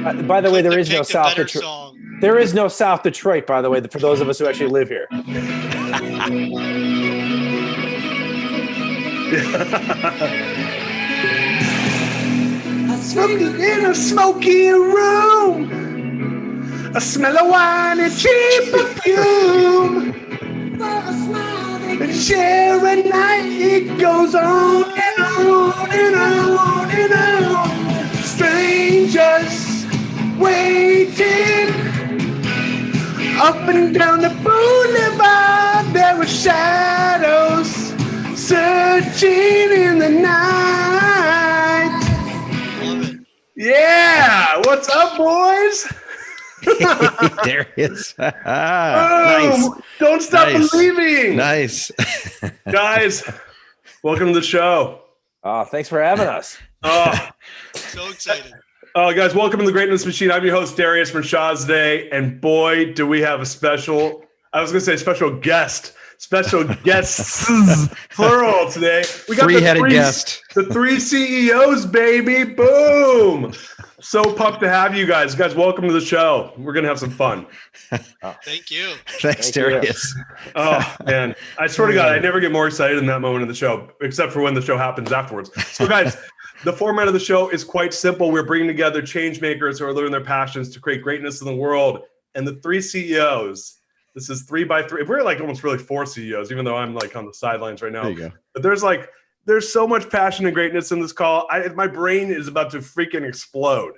By the way, there is no Picked a South better Detroit. song. There is no South Detroit, by the way, for those of us who actually live here. Smoking in a smoky room, a smell of wine and cheap perfume. And share a night, it goes on and on and on and on. Strangers waiting up and down the boulevard. There were shadows searching in the night. Love it. Yeah, what's up, boys? Darius. Nice. Don't stop believing. Nice. Guys, welcome to the show. Oh, thanks for having us. So excited. Guys, welcome to the Greatness Machine. I'm your host, Darius Mirshahzadeh, and boy, do we have a special guests, plural today. We got three-headed guest. The three CEOs, baby. Boom. So pumped to have you guys. Guys, welcome to the show. We're going to have some fun. Thank you. Thanks, Darius. Oh, man. I swear to God, I never get more excited in that moment of the show, except for when the show happens afterwards. So, guys, the format of the show is quite simple. We're bringing together change makers who are living their passions to create greatness in the world. And the three CEOs, this is 3 by 3. We're like almost really 4 CEOs, even though I'm like on the sidelines right now. There you go. But there's so much passion and greatness in this call. My brain is about to freaking explode.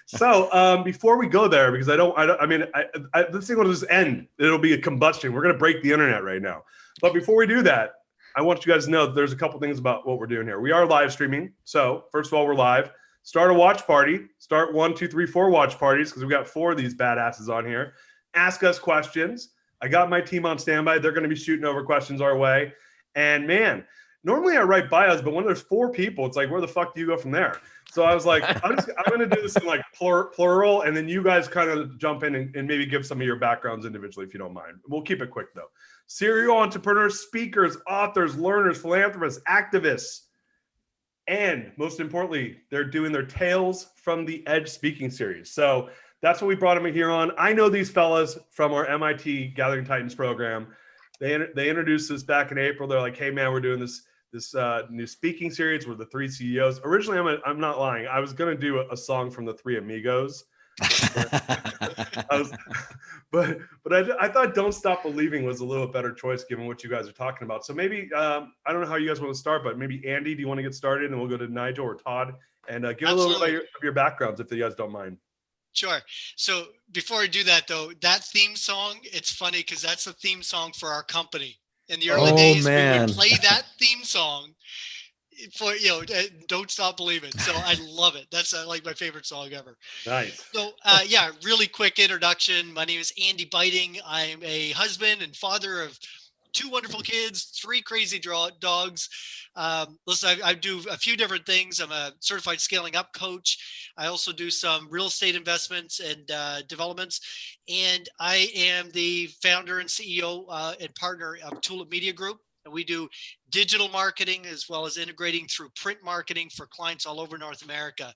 So before we go there, because this thing will just end. It'll be a combustion. We're going to break the internet right now. But before we do that, I want you guys to know that there's a couple things about what we're doing here. We are live streaming. So first of all, we're live. Start a watch party. Start 1, 2, 3, 4 watch parties, because we got 4 of these badasses on here. Ask us questions. I got my team on standby. They're going to be shooting over questions our way. And man, normally I write bios, but when there's 4 people, it's like, where the fuck do you go from there? So I was like, I'm going to do this in like plural, and then you guys kind of jump in and maybe give some of your backgrounds individually, if you don't mind. We'll keep it quick though. Serial entrepreneurs, speakers, authors, learners, philanthropists, activists, and most importantly, they're doing their Tales from the Edge speaking series. So that's what we brought them here on. I know these fellas from our MIT Gathering Titans program. They introduced us back in April. They're like, hey man, we're doing this new speaking series. We're the 3 CEOs. Originally, I'm not lying. I was going to do a song from the 3 Amigos. But I thought Don't Stop Believing was a little better choice given what you guys are talking about. So maybe, I don't know how you guys want to start, but maybe Andy, do you want to get started? And we'll go to Nigel or Todd and give a little bit of your backgrounds if you guys don't mind. Sure. So before I do that, though, that theme song, it's funny because that's the theme song for our company. In the early days, we would play that theme song for, Don't Stop Believing. So I love it. That's like my favorite song ever. Nice. So really quick introduction. My name is Andy Buyting. I'm a husband and father of 2 wonderful kids, 3 crazy dogs. Listen, I do a few different things. I'm a certified scaling up coach. I also do some real estate investments and developments. And I am the founder and CEO and partner of Tulip Media Group. And we do digital marketing as well as integrating through print marketing for clients all over North America.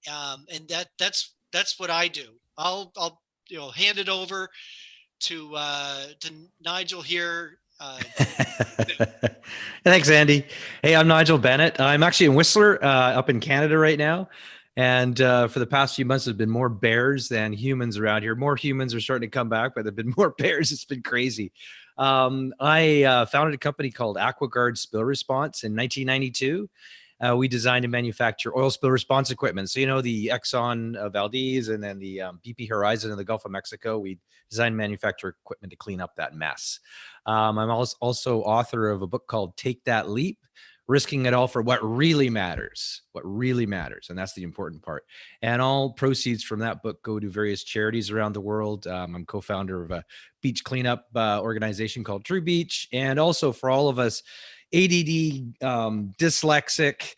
And that's what I do. I'll hand it over to Nigel here. Thanks, Andy. Hey, I'm Nigel Bennett. I'm actually in Whistler, up in Canada right now. And for the past few months, there's been more bears than humans around here. More humans are starting to come back, but there've been more bears. It's been crazy. I founded a company called AquaGuard Spill Response in 1992. We designed and manufacture oil spill response equipment. So, the Exxon Valdez and then the BP Horizon in the Gulf of Mexico, we design and manufacture equipment to clean up that mess. I'm also author of a book called Take That Leap, Risking It All for What Really Matters. And that's the important part. And all proceeds from that book go to various charities around the world. I'm co-founder of a beach cleanup organization called True Beach. And also for all of us ADD, dyslexic,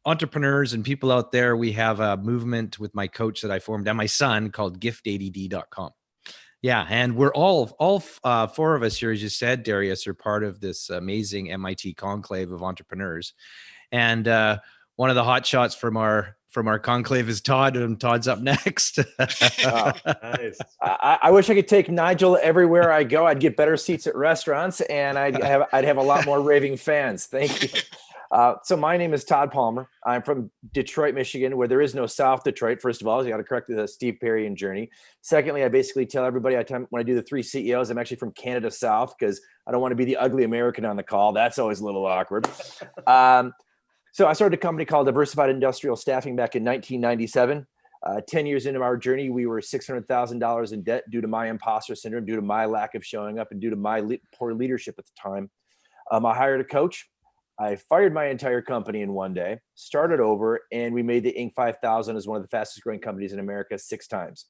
entrepreneurs and people out there, we have a movement with my coach that I formed and my son called giftadd.com. Yeah, and we're all 4 of us here, as you said, Darius, are part of this amazing MIT conclave of entrepreneurs. And one of the hot shots from our from our conclave is Todd, and Todd's up next. Nice. I wish I could take Nigel everywhere I go. I'd get better seats at restaurants, and I'd have a lot more raving fans. Thank you. So my name is Todd Palmer. I'm from Detroit, Michigan, where there is no South Detroit. First of all, you got to correct the Steve Perry journey. Secondly, I basically tell everybody when I do the 3 CEOs, I'm actually from Canada South, because I don't want to be the ugly American on the call. That's always a little awkward. So I started a company called Diversified Industrial Staffing back in 1997. 10 years into our journey, we were $600,000 in debt due to my imposter syndrome, due to my lack of showing up, and due to my poor leadership at the time. I hired a coach. I fired my entire company in one day, started over, and we made the Inc. 5000 as one of the fastest growing companies in America 6 times.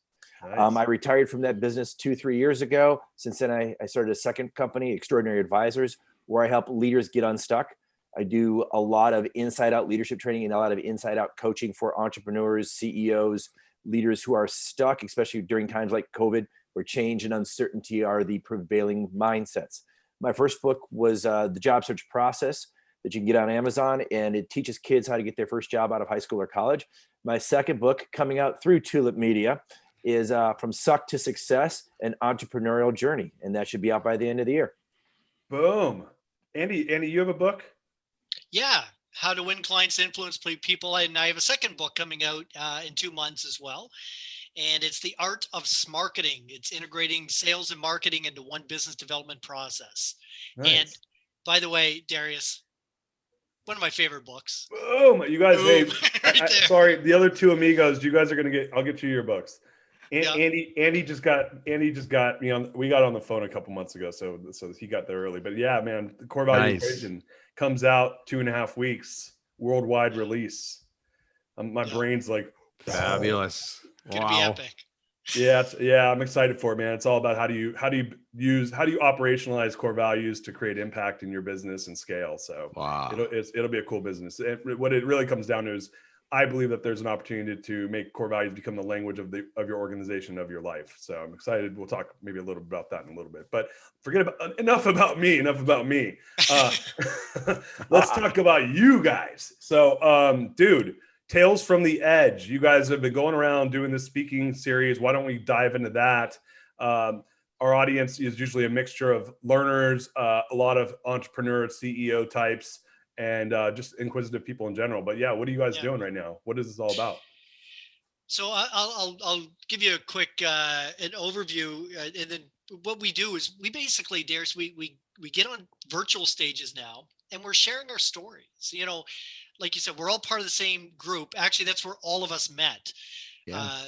Nice. I retired from that business 3 years ago. Since then, I started a second company, Extraordinary Advisors, where I help leaders get unstuck. I do a lot of inside out leadership training and a lot of inside out coaching for entrepreneurs, CEOs, leaders who are stuck, especially during times like COVID, where change and uncertainty are the prevailing mindsets. My first book was The Job Search Process, that you can get on Amazon, and it teaches kids how to get their first job out of high school or college. My second book, coming out through Tulip Media, is From Suck to Success, an Entrepreneurial Journey, and that should be out by the end of the year. Boom. Andy, you have a book? Yeah, How to Win Clients, Influence People. And I have a second book coming out in 2 months as well. And it's The Art of Smarketing. It's integrating sales and marketing into one business development process. Nice. And by the way, Darius, one of my favorite books. Boom. You guys, Boom. hey, Right there. sorry, the other 2 amigos, you guys are going to I'll get you your books. Yeah. Andy just got me on. We got on the phone a couple months ago, so he got there early. But yeah, man, the core value equation comes out 2.5 weeks, worldwide release. My brain's like fabulous. Gonna be epic. Yeah, I'm excited for it, man. It's all about how do you operationalize core values to create impact in your business and scale. So wow, it'll be a cool business. What it really comes down to is, I believe that there's an opportunity to make core values become the language of your organization, of your life. So I'm excited. We'll talk maybe a little bit about that in a little bit, but enough about me. Let's talk about you guys. So, dude, Tales from the Edge. You guys have been going around doing this speaking series. Why don't we dive into that? Our audience is usually a mixture of learners, a lot of entrepreneur, CEO types, and just inquisitive people in general. But yeah, what are you guys doing right now? What is this all about? So I'll give you a quick an overview, and then what we do is we basically, Darius, we get on virtual stages now, and we're sharing our stories. You know, like you said, we're all part of the same group. Actually, that's where all of us met. Yeah.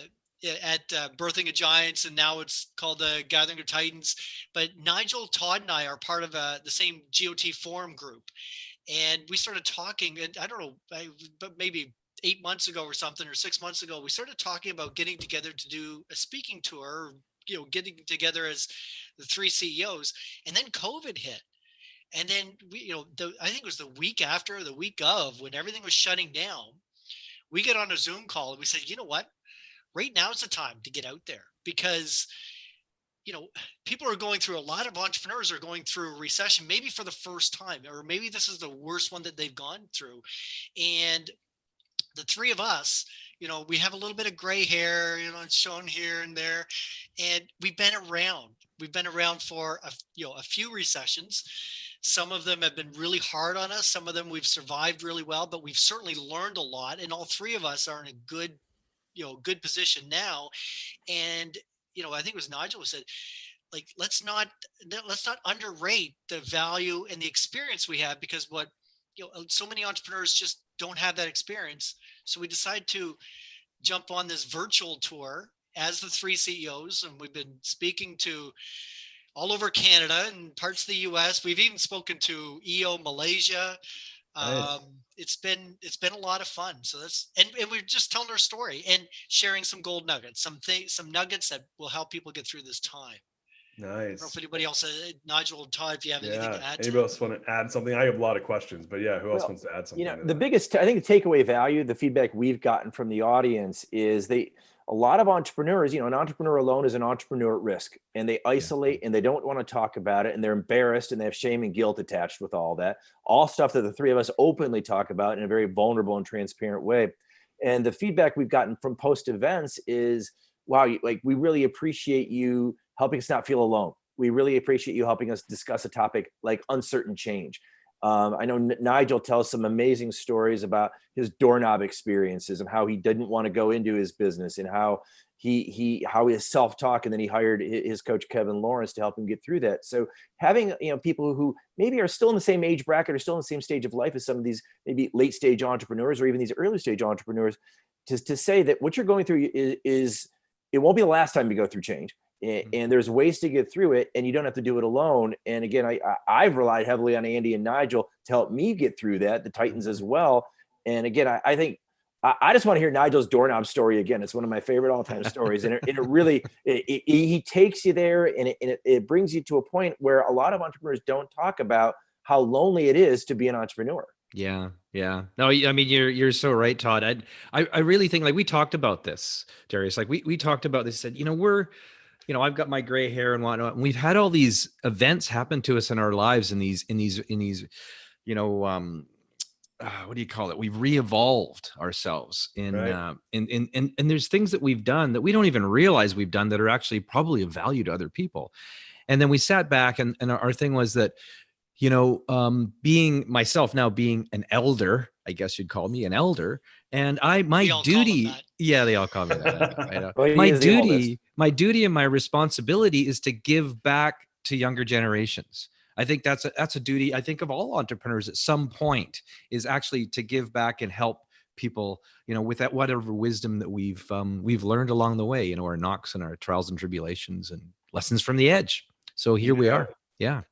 At Birthing of Giants, and now it's called the Gathering of Titans. But Nigel, Todd, and I are part of the same GOT forum group. And we started talking, and I don't know, but maybe 8 months ago or something, or 6 months ago, we started talking about getting together to do a speaking tour, getting together as the 3 CEOs. And then COVID hit. And then I think it was the week after, the week of, when everything was shutting down, we get on a Zoom call and we said, you know what, right now is the time to get out there, because people are going through, a lot of entrepreneurs are going through a recession, maybe for the first time, or maybe this is the worst one that they've gone through. And the 3 of us, we have a little bit of gray hair, it's shown here and there. And we've been around for a few recessions. Some of them have been really hard on us. Some of them we've survived really well, but we've certainly learned a lot. And all 3 of us are in a good position now. And I think it was Nigel who said, like, let's not underrate the value and the experience we have, because so many entrepreneurs just don't have that experience. So we decided to jump on this virtual tour as the 3 CEOs, and we've been speaking to all over Canada and parts of the US. We've even spoken to EO Malaysia. Nice. It's been a lot of fun. So and we're just telling our story and sharing some gold nuggets, some nuggets that will help people get through this time. Nice. I don't know if anybody else, Nigel and Todd, if you have anything to add. Anybody else want to add something? I have a lot of questions, but yeah, who else wants to add something? The biggest, I think, the takeaway value, the feedback we've gotten from the audience is a lot of entrepreneurs, an entrepreneur alone is an entrepreneur at risk, and they isolate and they don't want to talk about it, and they're embarrassed and they have shame and guilt attached with all that. All stuff that the 3 of us openly talk about in a very vulnerable and transparent way. And the feedback we've gotten from post events is, wow, like we really appreciate you helping us not feel alone. We really appreciate you helping us discuss a topic like uncertain change. I know Nigel tells some amazing stories about his doorknob experiences and how he didn't want to go into his business, and how how his self-talk, and then he hired his coach Kevin Lawrence to help him get through that. So having people who maybe are still in the same age bracket or still in the same stage of life as some of these maybe late stage entrepreneurs or even these early stage entrepreneurs, to say that what you're going through is it won't be the last time you go through change. And there's ways to get through it, and you don't have to do it alone. And again, I've relied heavily on Andy and Nigel to help me get through that, the Titans as well. And again, I think I just want to hear Nigel's doorknob story again. It's one of my favorite all-time stories, and it really he takes you there, and it brings you to a point where a lot of entrepreneurs don't talk about how lonely it is to be an entrepreneur. Yeah. No, I mean, you're so right, Todd. I really think, like, we talked about this, Darius. Like we talked about this. Said, I've got my gray hair and whatnot, and we've had all these events happen to us in our lives, in these, what do you call it? We've re-evolved ourselves and there's things that we've done that we don't even realize we've done that are actually probably of value to other people. And then we sat back, and our thing was that, being myself now, being an elder, I guess you'd call me an elder. And my duty, they all call me that. I know. Well, my duty and my responsibility is to give back to younger generations. I think that's a duty, I think, of all entrepreneurs at some point, is actually to give back and help people, with that whatever wisdom that we've learned along the way, our knocks and our trials and tribulations and lessons from the edge. So here we are. Yeah.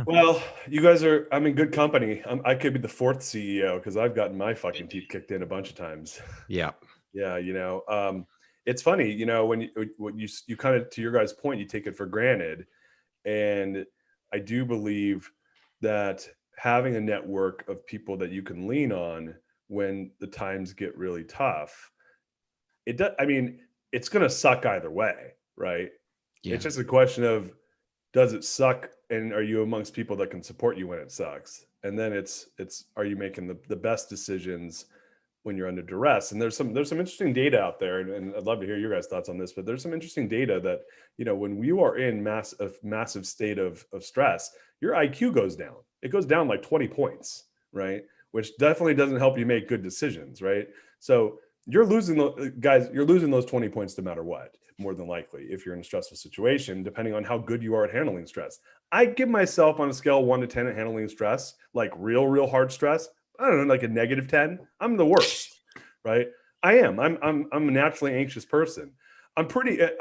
Well, you guys I'm in good company. I could be the fourth CEO because I've gotten my fucking teeth kicked in a bunch of times. Yeah. It's funny, when you kind of, to your guys' point, you take it for granted. And I do believe that having a network of people that you can lean on when the times get really tough, it's going to suck either way, right? Yeah. It's just a question of, does it suck? And are you amongst people that can support you when it sucks? And then it's are you making the best decisions when you're under duress? And there's some interesting data out there, and I'd love to hear your guys' thoughts on this, but there's some interesting data that, when you are in massive state of stress, your IQ goes down. It goes down like 20 points, right? Which definitely doesn't help you make good decisions, right? So you're losing those 20 points no matter what, more than likely, if you're in a stressful situation, depending on how good you are at handling stress. I give myself, on a scale of 1 to 10 at handling stress, like real hard stress, I don't know, like a -10. I'm the worst, right? I am. I'm a naturally anxious person. I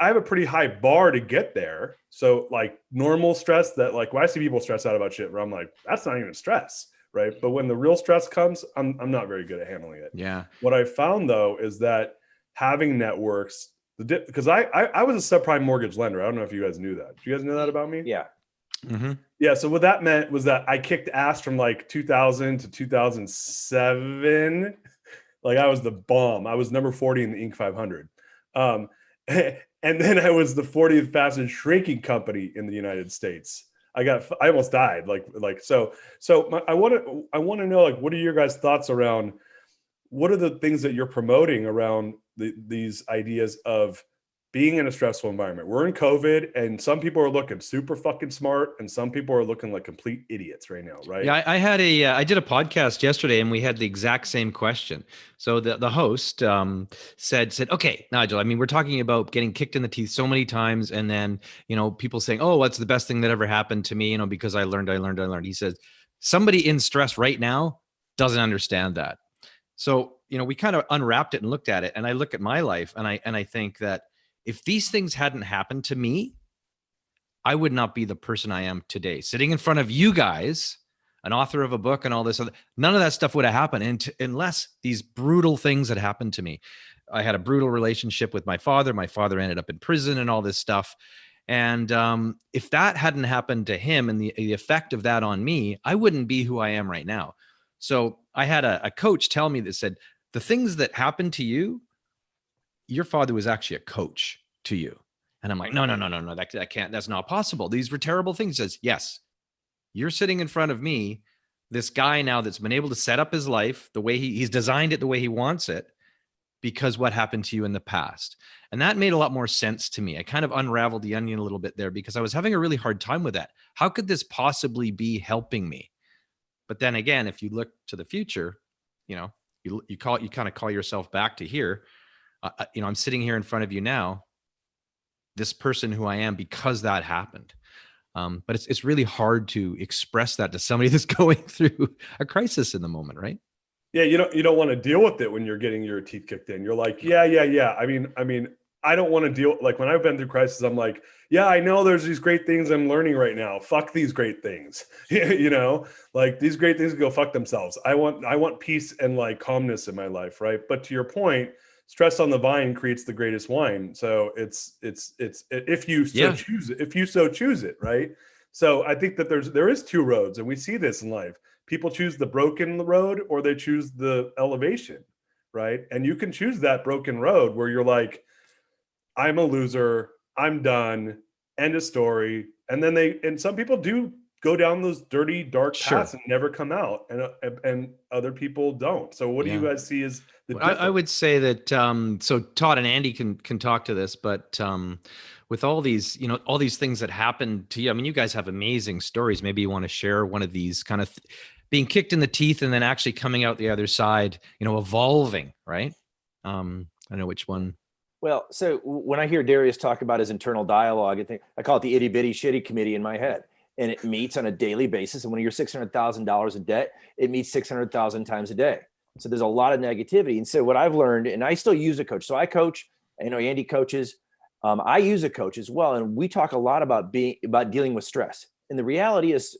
have a pretty high bar to get there. So like normal stress, that like when I see people stress out about shit, where I'm like, that's not even stress, right? But when the real stress comes, I'm not very good at handling it. Yeah. What I found though is that having networks, because I was a subprime mortgage lender. I don't know if you guys knew that. Do you guys know that about me? Yeah. Mm-hmm. Yeah. So what that meant was that I kicked ass from like 2000 to 2007. Like I was the bomb. I was number 40 in the Inc. 500. And then I was the 40th fastest shrinking company in the United States. I almost died. So I want to know, like, what are your guys' thoughts around, what are the things that you're promoting around these ideas of being in a stressful environment? We're in COVID, and some people are looking super fucking smart, and some people are looking like complete idiots right now, right? Yeah, I did a podcast yesterday, and we had the exact same question. So the host said, okay, Nigel, I mean, we're talking about getting kicked in the teeth so many times, and then people saying, oh, what's the best thing that ever happened to me? Because I learned. He says, somebody in stress right now doesn't understand that. So we kind of unwrapped it and looked at it, and I look at my life, and I think that if these things hadn't happened to me, I would not be the person I am today. Sitting in front of you guys, an author of a book and all this other, none of that stuff would have happened unless these brutal things had happened to me. I had a brutal relationship with my father. My father ended up in prison and all this stuff. And if that hadn't happened to him and the effect of that on me, I wouldn't be who I am right now. So I had a coach tell me that said, the things that happened to you, your father was actually a coach to you. And I'm like, no, that can't, that's not possible. These were terrible things. He says, yes, you're sitting in front of me, this guy now that's been able to set up his life the way he's designed it, the way he wants it. because what happened to you in the past. And that made a lot more sense to me. I kind of unraveled the onion a little bit there because I was having a really hard time with that. How could this possibly be helping me? But then again, if you look to the future, you know, you kind of call yourself back to here. I'm sitting here in front of you now, this person who I am because that happened. But it's really hard to express that to somebody that's going through a crisis in the moment, right? Yeah, you don't want to deal with it when you're getting your teeth kicked in. You're like, yeah. I mean, I don't want to deal, like when I've been through crisis, I'm like, yeah, I know there's these great things I'm learning right now. Fuck these great things. Like these great things go fuck themselves. I want peace and like calmness in my life, right? But to your point, stress on the vine creates the greatest wine. So it's if you so choose it, right? So I think that there is two roads, and we see this in life. People choose the broken road or they choose the elevation, right? And you can choose that broken road where you're like, I'm a loser, I'm done, end of story. And then some people do go down those dirty, dark paths and never come out, and other people don't. So what do you guys see as the difference? I would say that so Todd and Andy can talk to this, but with all these things that happen to you, I mean, you guys have amazing stories. Maybe you want to share one of these kind of being kicked in the teeth and then actually coming out the other side, evolving, right? I don't know which one. Well, so when I hear Darius talk about his internal dialogue, I call it the itty bitty shitty committee in my head. And it meets on a daily basis. And when you're $600,000 in debt, it meets 600,000 times a day. So there's a lot of negativity. And so what I've learned, and I still use a coach. So I coach, I know Andy coaches. I use a coach as well. And we talk a lot about dealing with stress. And the reality is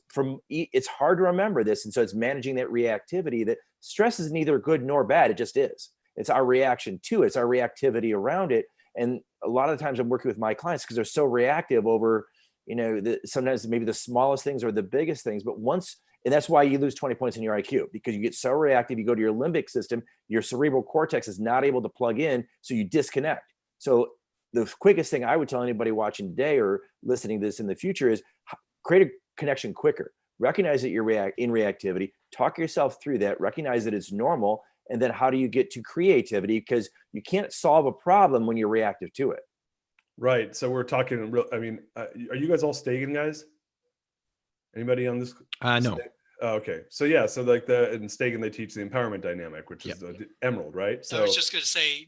it's hard to remember this. And so it's managing that reactivity, that stress is neither good nor bad. It just is. It's our reaction to it. It's our reactivity around it. And a lot of the times I'm working with my clients because they're so reactive over, sometimes maybe the smallest things or the biggest things, and that's why you lose 20 points in your IQ, because you get so reactive, you go to your limbic system, your cerebral cortex is not able to plug in, so you disconnect. So the quickest thing I would tell anybody watching today or listening to this in the future is create a connection quicker. Recognize that you're in reactivity, talk yourself through that, recognize that it's normal, and then how do you get to creativity? Because you can't solve a problem when you're reactive to it. Right. So we're talking are you guys all Stegan guys? Anybody on this? No. Oh, okay. So yeah. So like in Stegan, they teach the empowerment dynamic, which is the Emerald, right? So I was just going to say,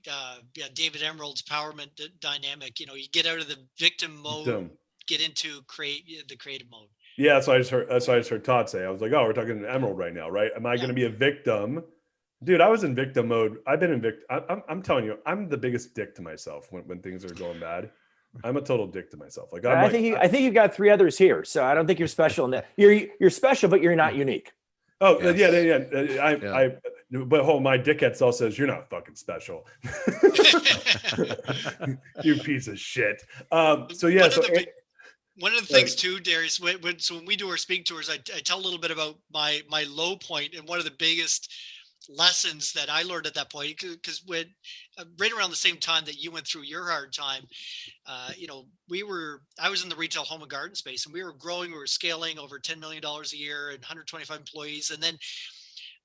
David Emerald's empowerment dynamic. You get out of the victim mode, get into the creative mode. Yeah. So I just heard Todd say. I was like, oh, we're talking Emerald right now, right? Am I going to be a victim? Dude, I was in victim mode. I've been in victim. I'm telling you, I'm the biggest dick to myself when things are going bad. I'm a total dick to myself. Like I think you got three others here, so I don't think you're special in that. You're special, but you're not unique. Oh yes. But my dickhead self says you're not fucking special. You piece of shit. One of the things too, Darius, when we do our speaking tours, I tell a little bit about my low point, and one of the biggest lessons that I learned at that point, because when right around the same time that you went through your hard time, I was in the retail home and garden space, and we were growing, we were scaling over $10 million a year and 125 employees. And then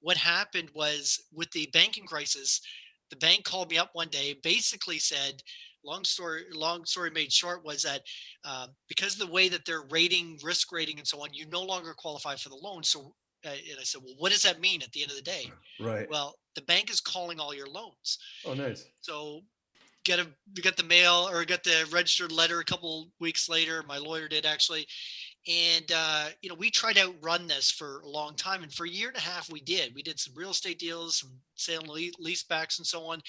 what happened was, with the banking crisis, the bank called me up one day, basically said, long story made short, was that because of the way that they're risk rating and so on, you no longer qualify for the loan. So and I said, well, what does that mean at the end of the day? Right. Well, the bank is calling all your loans. Oh, nice. So we got the mail, or got the registered letter a couple weeks later. My lawyer did, actually. And, we tried to outrun this for a long time. And for a year and a half, we did some real estate deals, some sale and lease backs and so on.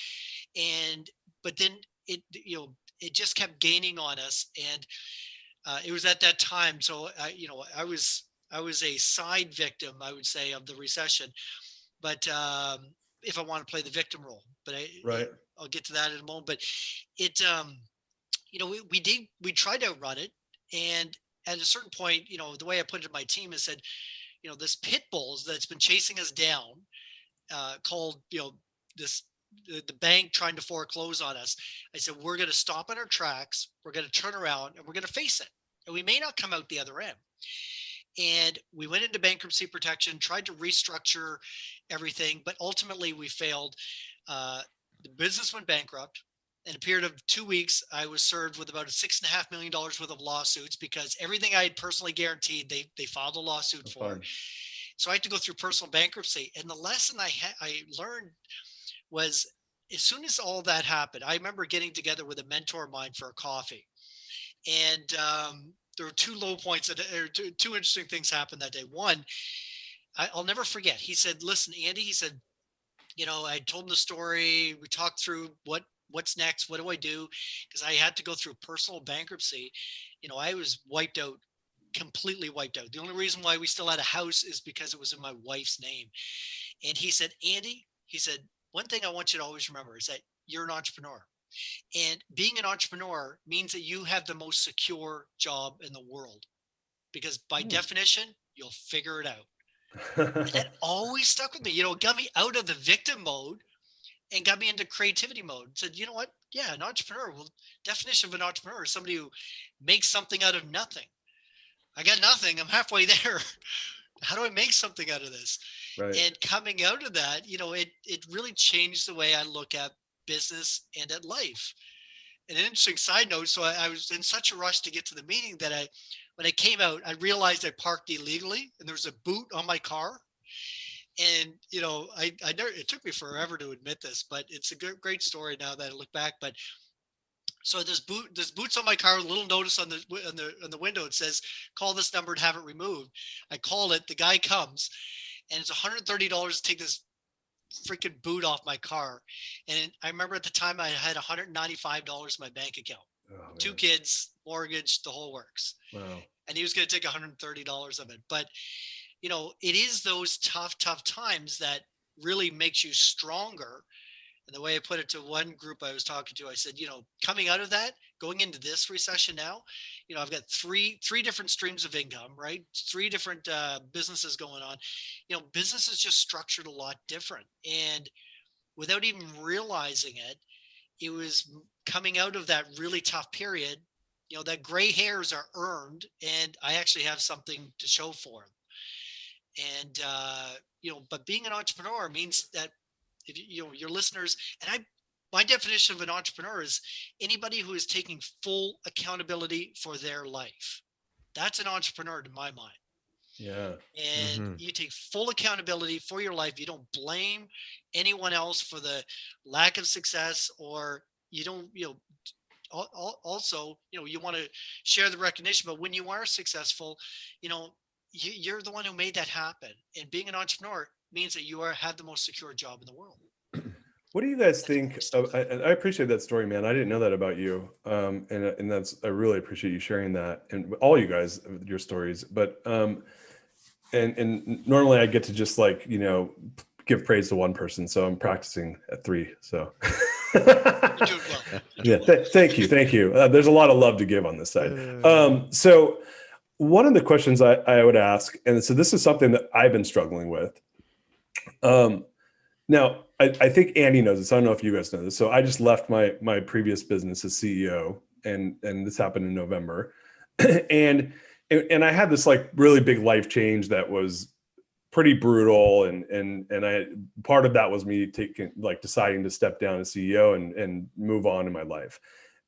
But then it just kept gaining on us. And it was at that time. So, I was a side victim, I would say, of the recession. But if I want to play the victim role, but I'll get to that in a moment. But it, we tried to outrun it. And at a certain point, the way I put it to my team is said, this pit bull that's been chasing us down, called, the bank trying to foreclose on us. I said, we're going to stop in our tracks. We're going to turn around and we're going to face it. And we may not come out the other end. And we went into bankruptcy protection, tried to restructure everything, but ultimately we failed. The business went bankrupt. In a period of 2 weeks, I was served with about $6.5 million worth of lawsuits because everything I had personally guaranteed, they filed a lawsuit That's for. fine. So I had to go through personal bankruptcy. And the lesson I learned was, as soon as all that happened, I remember getting together with a mentor of mine for a coffee. And there were two low points, two interesting things happened that day. One, I'll never forget. He said, "Listen, Andy," he said, I told him the story. We talked through what's next. What do I do? Because I had to go through personal bankruptcy. I was wiped out, completely wiped out. The only reason why we still had a house is because it was in my wife's name. And he said, "Andy," he said, "one thing I want you to always remember is that you're an entrepreneur. And being an entrepreneur means that you have the most secure job in the world, because by definition, you'll figure it out." That always stuck with me. It got me out of the victim mode and got me into creativity mode. Said, you know what? Yeah, an entrepreneur. Well, definition of an entrepreneur is somebody who makes something out of nothing. I got nothing. I'm halfway there. How do I make something out of this? Right. And coming out of that, it really changed the way I look at business and at life. And an interesting side note, so I was in such a rush to get to the meeting that when I came out, I realized I parked illegally and there was a boot on my car. And, I never, it took me forever to admit this, but it's a great story now that I look back. But so there's boots on my car, a little notice on the window. It says, "Call this number and have it removed." I call it, the guy comes, and it's $130 to take this freaking boot off my car. And I remember at the time I had $195 in my bank account. Oh, 2 man. kids, mortgage, the whole works. Wow. And he was going to take $130 of it. But, it is those tough times that really makes you stronger. And the way I put it to one group I was talking to, I said, coming out of that, going into this recession now, I've got three different streams of income, right? 3 different businesses going on. Business is just structured a lot different. And without even realizing it, it was coming out of that really tough period, that gray hairs are earned, and I actually have something to show for them. And, but being an entrepreneur means that if your listeners, and my definition of an entrepreneur is anybody who is taking full accountability for their life. That's an entrepreneur to my mind. Yeah. And you take full accountability for your life. You don't blame anyone else for the lack of success, or you don't, also, you want to share the recognition, but when you are successful, you're the one who made that happen. And being an entrepreneur means that you have the most secure job in the world. What do you guys think of, I appreciate that story, man. I didn't know that about you. And I really appreciate you sharing that, and all you guys, your stories. But, and normally I get to just give praise to one person. So I'm practicing at 3. So You're doing well. yeah, thank you. There's a lot of love to give on this side. So one of the questions I would ask, and so this is something that I've been struggling with. Now, I think Andy knows this. I don't know if you guys know this. So I just left my previous business as CEO, and this happened in November, and I had this really big life change that was pretty brutal, and I, part of that was me deciding to step down as CEO and move on in my life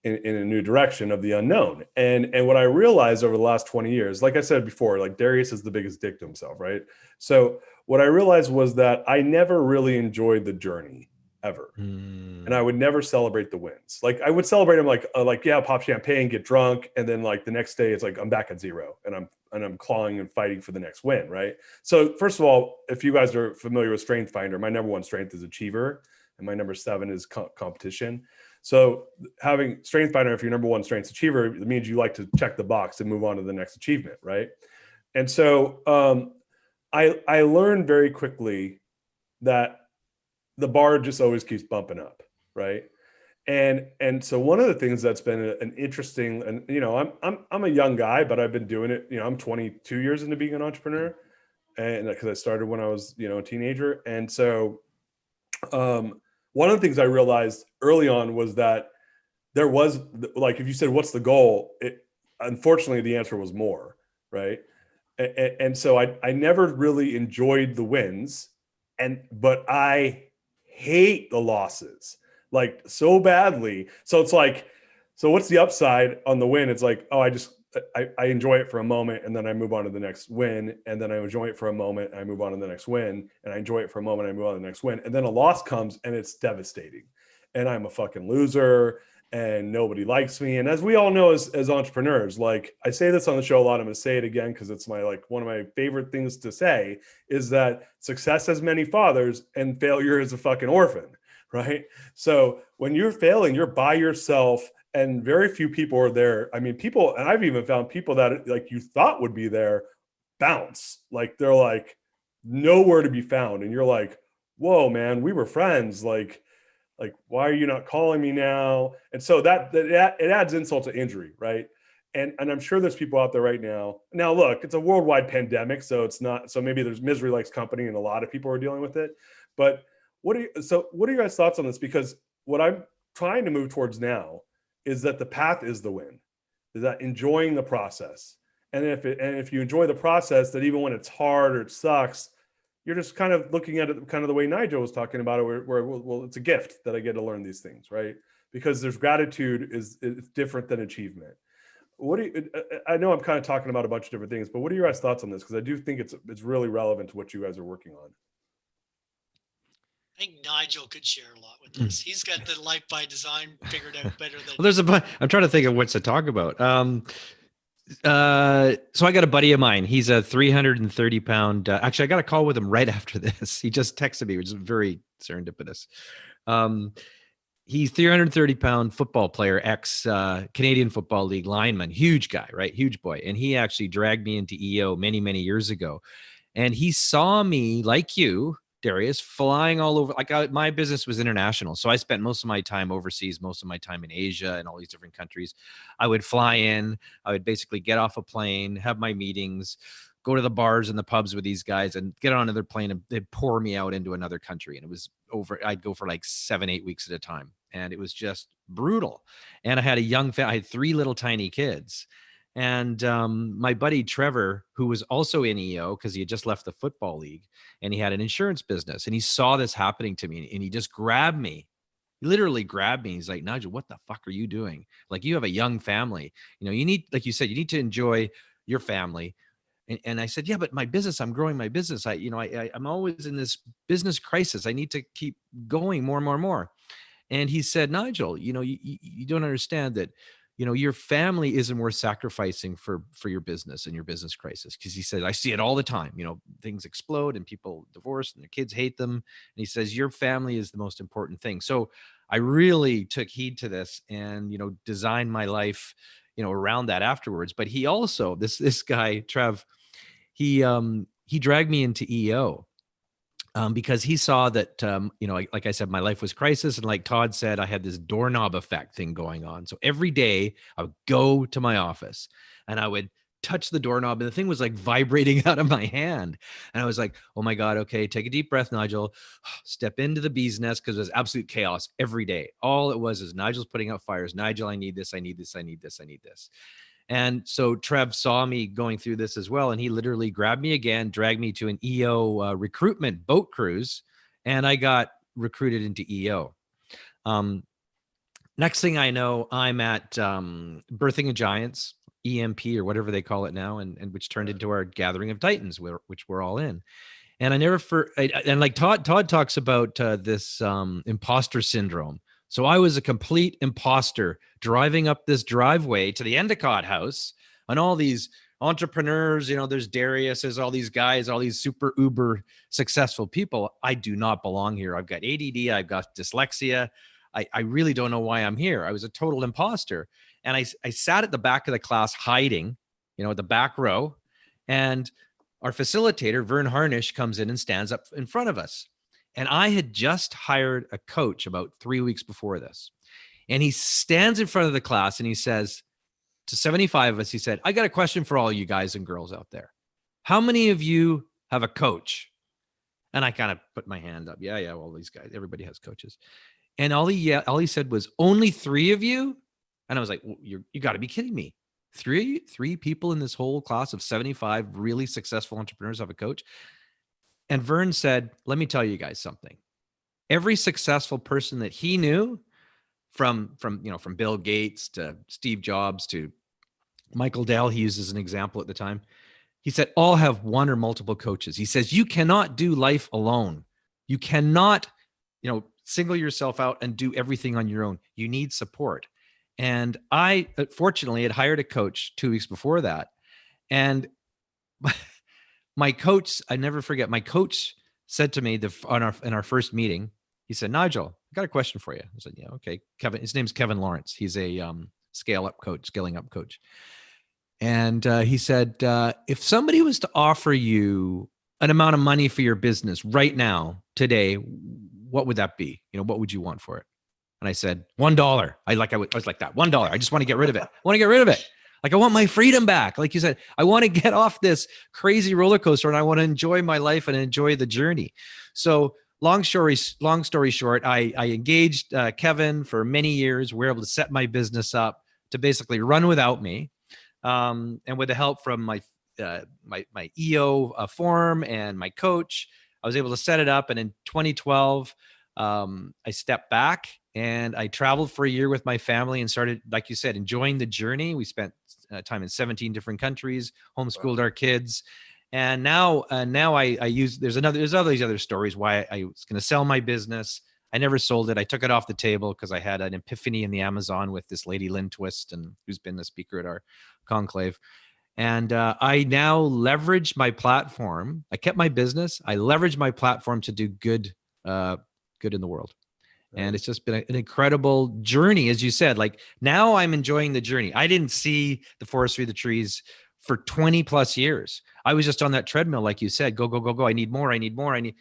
in a new direction of the unknown. And what I realized over the last 20 years, like I said before, Darius is the biggest dick to himself, right? So what I realized was that I never really enjoyed the journey ever. And I would never celebrate the wins. I would celebrate them yeah, pop champagne, get drunk. And then the next day it's I'm back at 0 and I'm clawing and fighting for the next win. Right. So first of all, if you guys are familiar with Strength Finder, my number 1 strength is achiever. And my number 7 is competition. So having Strength Finder, if your number 1 strength is achiever, it means you like to check the box and move on to the next achievement. Right. And so, I learned very quickly that the bar just always keeps bumping up, right? And so one of the things that's been an interesting, and I'm a young guy, but I've been doing it. I'm 22 years into being an entrepreneur, and because I started when I was a teenager. And so one of the things I realized early on was that there was if you said what's the goal, unfortunately the answer was more, right? And so I never really enjoyed the wins, but I hate the losses. like so badly. So it's like, so what's the upside on the win? It's like, oh, I enjoy it for a moment and then I move on to the next win. And then I enjoy it for a moment and I move on to the next win. And I enjoy it for a moment and I move on to the next win. And then a loss comes and it's devastating. And I'm a fucking loser and nobody likes me. And as we all know, as entrepreneurs, like I say this on the show a lot, I'm going to say it again, because it's one of my favorite things to say is that success has many fathers and failure is a fucking orphan, right? So when you're failing, you're by yourself and very few people are there. I mean, people, and I've even found people that like you thought would be there bounce. Like they're like nowhere to be found. And you're like, whoa, man, we were friends. Like, why are you not calling me now? And so that it adds insult to injury, right? And I'm sure there's people out there right now. Now, look, it's a worldwide pandemic, so it's not. So maybe there's misery likes company, and a lot of people are dealing with it. But what are your guys' thoughts on this? Because what I'm trying to move towards now is that the path is the win. Is that enjoying the process, and if you enjoy the process, that even when it's hard or it sucks, you're just kind of looking at it kind of the way Nigel was talking about it, where well, it's a gift that I get to learn these things, right? Because there's gratitude is different than achievement. I know I'm kind of talking about a bunch of different things, but what are your guys' thoughts on this? Because I do think it's really relevant to what you guys are working on. I think Nigel could share a lot with this. He's got the life by design figured out better than. Well, there's a bunch. I'm trying to think of what to talk about. So I got a buddy of mine. He's a 330 pound. Actually, I got a call with him right after this. He just texted me, which is very serendipitous. He's 330 pound football player, ex Canadian Football League lineman, huge guy, right? Huge boy. And he actually dragged me into EO many, many years ago. And he saw me, like you, Darius, flying all over. My business was international. So I spent most of my time overseas, most of my time in Asia and all these different countries. I would fly in, I would basically get off a plane, have my meetings, go to the bars and the pubs with these guys and get on another plane and they'd pour me out into another country. And it was over, I'd go for like 7-8 weeks at a time. And it was just brutal. And I had a young family, I had 3 little tiny kids. And my buddy Trevor, who was also in EO because he had just left the football league and he had an insurance business and he saw this happening to me and he just grabbed me. He literally grabbed me. He's like, Nigel, what the fuck are you doing? Like, you have a young family. You know, you need, like you said, you need to enjoy your family. And I said, yeah, but my business, I'm growing my business. I'm always in this business crisis. I need to keep going more and more and more. And he said, Nigel, you don't understand that, your family isn't worth sacrificing for your business and your business crisis. Because he said, I see it all the time. Things explode and people divorce and their kids hate them. And he says, your family is the most important thing. So I really took heed to this and, designed my life, around that afterwards. But he also, this guy, Trev, he dragged me into EO. Because he saw that, like I said, my life was crisis. And like Todd said, I had this doorknob effect thing going on. So every day I would go to my office and I would touch the doorknob and the thing was like vibrating out of my hand. And I was like, oh my God, okay, take a deep breath, Nigel, step into the bee's nest, because it was absolute chaos every day. All it was is Nigel's putting out fires. Nigel, I need this, I need this, I need this, I need this. And so Trev saw me going through this as well. And he literally grabbed me again, dragged me to an EO recruitment boat cruise. And I got recruited into EO. Next thing I know, I'm at Birthing of Giants, EMP or whatever they call it now, and which turned into our Gathering of Titans, which we're all in. And and like Todd talks about this imposter syndrome. So I was a complete imposter driving up this driveway to the Endicott house and all these entrepreneurs, there's Darius, there's all these guys, all these super uber successful people. I do not belong here. I've got ADD. I've got dyslexia. I really don't know why I'm here. I was a total imposter. And I sat at the back of the class hiding, at the back row. And our facilitator, Vern Harnish, comes in and stands up in front of us. And I had just hired a coach about 3 weeks before this. And he stands in front of the class and he says to 75 of us, he said, I got a question for all you guys and girls out there. How many of you have a coach? And I kind of put my hand up. Yeah, well, these guys, everybody has coaches. And all he said was, only 3 of you? And I was like, well, you got to be kidding me. Three people in this whole class of 75 really successful entrepreneurs have a coach? And Vern said, let me tell you guys something. every successful person that he knew, from Bill Gates to Steve Jobs to Michael Dell, he used as an example at the time. He said, all have one or multiple coaches. He says, you cannot do life alone. You cannot, single yourself out and do everything on your own. You need support. And I, fortunately, had hired a coach 2 weeks before that. And my coach, I never forget, my coach said to me in our first meeting, he said, Nigel, I got a question for you. I said, yeah, okay. Kevin, his name's Kevin Lawrence. He's a scaling up coach. And he said, if somebody was to offer you an amount of money for your business right now, today, what would that be? What would you want for it? And I said, $1. I was like that, $1. I just want to get rid of it. I want to get rid of it. Like, I want my freedom back. Like you said, I want to get off this crazy roller coaster and I want to enjoy my life and enjoy the journey. So long story short, I engaged Kevin for many years. We were able to set my business up to basically run without me. And with the help from my EO form and my coach, I was able to set it up. And in 2012, I stepped back and I traveled for a year with my family and started, like you said, enjoying the journey. We spent time in 17 different countries, homeschooled our kids. And now I use, there's all these other stories why I was going to sell my business. I never sold it. I took it off the table because I had an epiphany in the Amazon with this lady, Lynn Twist, and who's been the speaker at our conclave. And I now leverage my platform. I kept my business. I leverage my platform to do good in the world. And it's just been an incredible journey, as you said. Like, now I'm enjoying the journey. I didn't see the forest through the trees for 20 plus years. I was just on that treadmill, like you said, go, go, go, go. I need more. And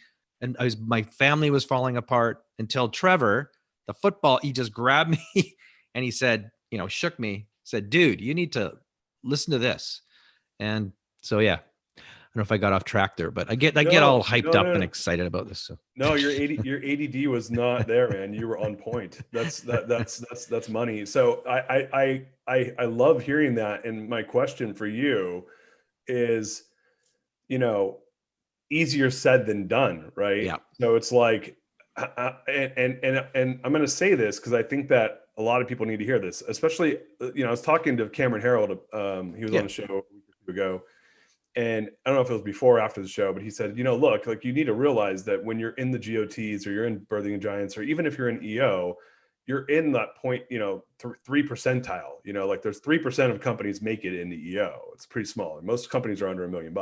my family was falling apart until Trevor, the football, he just grabbed me and he said, shook me, said, dude, you need to listen to this. And so, yeah, I don't know if I got off track there, but I get all hyped up and excited about this. So. No, your ADD was not there, man. You were on point. That's money. So I love hearing that. And my question for you is, easier said than done, right? Yeah. So it's like, and I'm going to say this because I think that a lot of people need to hear this, especially, I was talking to Cameron Harold. He was on the show a week or two ago. And I don't know if it was before or after the show, but he said, look, like, you need to realize that when you're in the GOTs or you're in Birthing Giants, or even if you're in EO, you're in that point, 3 percentile, like there's 3% of companies make it into EO. It's pretty small. And most companies are under $1 million,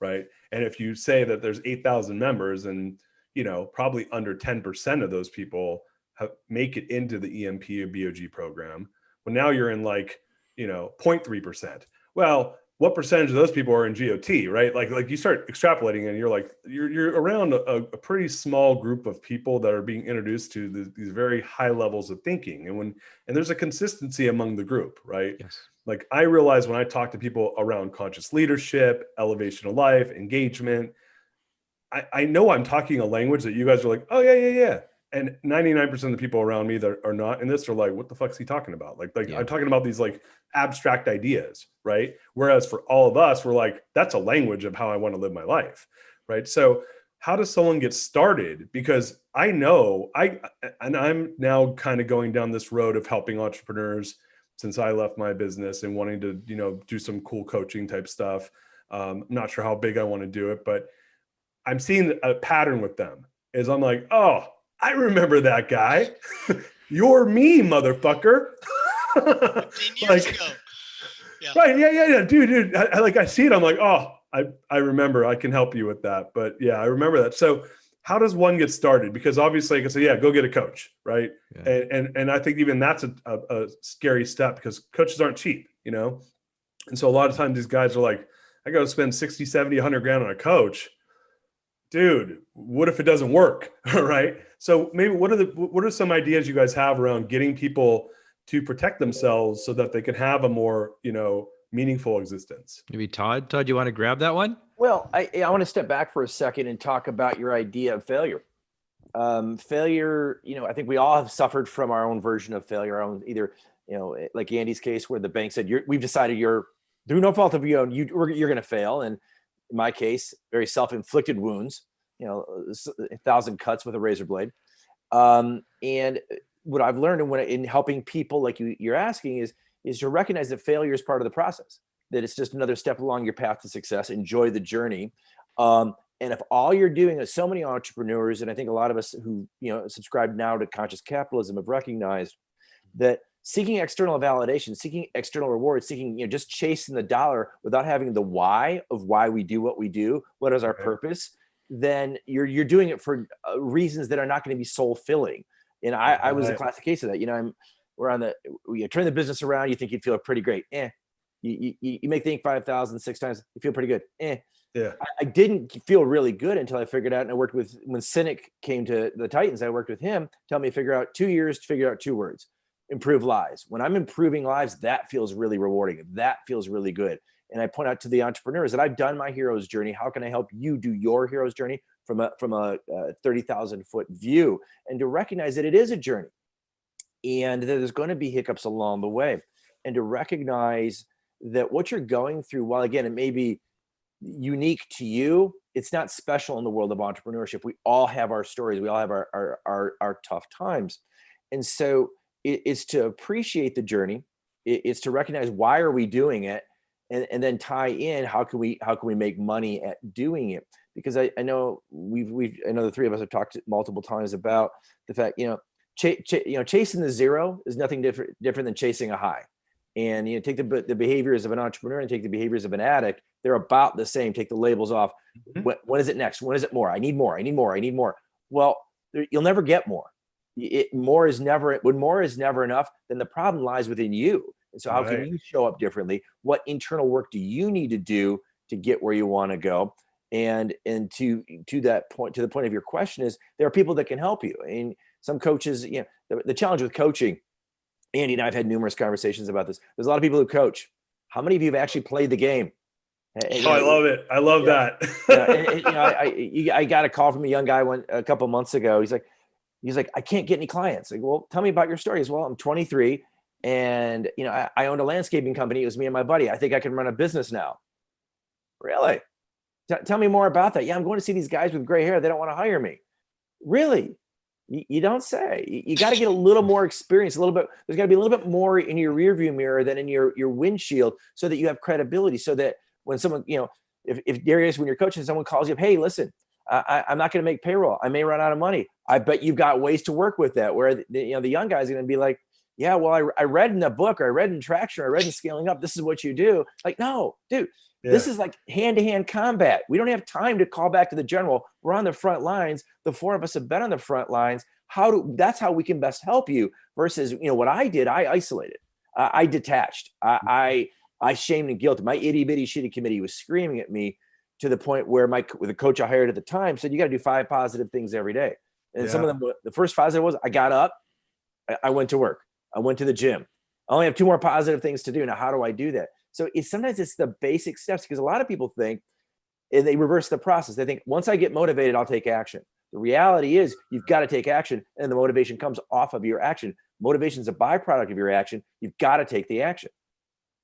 right? And if you say that there's 8,000 members and, probably under 10% of those people make it into the EMP or BOG program, well, now you're in like, 0.3%. Well, what percentage of those people are in GOT, right? Like you start extrapolating and you're around a pretty small group of people that are being introduced to these very high levels of thinking. And there's a consistency among the group, right? Yes. Like, I realize when I talk to people around conscious leadership, elevation of life, engagement, I know I'm talking a language that you guys are like, oh yeah. And 99% of the people around me that are not in this are like, what the fuck's he talking about? Like I'm talking about these like abstract ideas, right? Whereas for all of us, we're like, that's a language of how I want to live my life, right? So how does someone get started? Because I know I'm now kind of going down this road of helping entrepreneurs since I left my business and wanting to, do some cool coaching type stuff. I'm not sure how big I want to do it, but I'm seeing a pattern with them is I'm like, oh, I remember that guy. You're me, motherfucker. 15 years ago. Yeah. Right. Yeah. Dude. I see it. I'm like, oh, I remember. I can help you with that. But yeah, I remember that. So how does one get started? Because obviously I can say, yeah, go get a coach. Right. Yeah. And I think even that's a scary step because coaches aren't cheap, And so a lot of times these guys are like, I got to spend 60, 70, 100 grand on a coach. Dude, what if it doesn't work? Right. So maybe what are some ideas you guys have around getting people to protect themselves so that they can have a more, meaningful existence? Maybe Todd, you want to grab that one? Well, I want to step back for a second and talk about your idea of failure. Failure, I think we all have suffered from our own version of failure, our own either, like Andy's case where the bank said, we've decided you're through no fault of your own, you're going to fail. And in my case, very self-inflicted wounds, 1,000 cuts with a razor blade. And what I've learned in helping people like you're asking is to recognize that failure is part of the process, that it's just another step along your path to success. Enjoy the journey. And if all you're doing is, so many entrepreneurs, and I think a lot of us who, subscribe now to conscious capitalism, have recognized that seeking external validation, seeking external rewards, seeking, just chasing the dollar without having the why of why we do what we do, what is our purpose, then you're doing it for reasons that are not going to be soul filling. And I was a classic case of that. You turn the business around, you think you'd feel pretty great. You make the Inc. 5,000 6 times, you feel pretty good. Yeah. I didn't feel really good until I figured out, and I worked with, when Cynic came to the Titans, I worked with him, tell me to figure out 2 years to figure out 2 words: improve lives. When I'm improving lives, that feels really rewarding. That feels really good. And I point out to the entrepreneurs that I've done my hero's journey. How can I help you do your hero's journey from a 30,000 foot view, and to recognize that it is a journey and that there's going to be hiccups along the way, and to recognize that what you're going through, while again, it may be unique to you, it's not special in the world of entrepreneurship. We all have our stories. We all have our tough times. And so it's to appreciate the journey. It's to recognize, why are we doing it? And then tie in, how can we make money at doing it? Because I know I know the three of us have talked multiple times about the fact, chasing the zero is nothing different than chasing a high. And take the behaviors of an entrepreneur and take the behaviors of an addict. They're about the same. Take the labels off. When is it next? When is it more? I need more. I need more. I need more. Well, you'll never get more. When more is never enough, then the problem lies within you. And so how can you show up differently? What internal work do you need to do to get where you want to go? And to that point, to the point of your question, is there are people that can help you. And some coaches, the challenge with coaching, Andy and I have had numerous conversations about this. There's a lot of people who coach. How many of you have actually played the game? I love it. I love that. I got a call from a young guy a couple months ago. He's like, I can't get any clients. Like, well, tell me about your story. Well, I'm 23, and I owned a landscaping company. It was me and my buddy. I think I can run a business now. Really? Tell me more about that. Yeah, I'm going to see these guys with gray hair. They don't want to hire me. Really? You don't say. You got to get a little more experience, a little bit. There's got to be a little bit more in your rearview mirror than in your windshield, so that you have credibility. So that when someone, if Darius, when you're coaching, someone calls you up, hey, listen, I'm not going to make payroll. I may run out of money. I bet you've got ways to work with that. Where the young guy's going to be like, yeah, well, I read in the book, or I read in Traction, or I read in Scaling Up. This is what you do. Like, no, dude. Yeah. This is like hand-to-hand combat. We don't have time to call back to the general. We're on the front lines. The 4 of us have been on the front lines. That's how we can best help you, versus, what I did. I isolated. I detached. I shamed and guilted. My itty bitty shitty committee was screaming at me, to the point where the coach I hired at the time said, you got to do 5 positive things every day. And some of them, the first positive was, I got up, I went to work, I went to the gym. I only have 2 more positive things to do. Now, how do I do that? So sometimes it's the basic steps, because a lot of people think, and they reverse the process. They think, once I get motivated, I'll take action. The reality is, you've got to take action, and the motivation comes off of your action. Motivation is a byproduct of your action. You've got to take the action.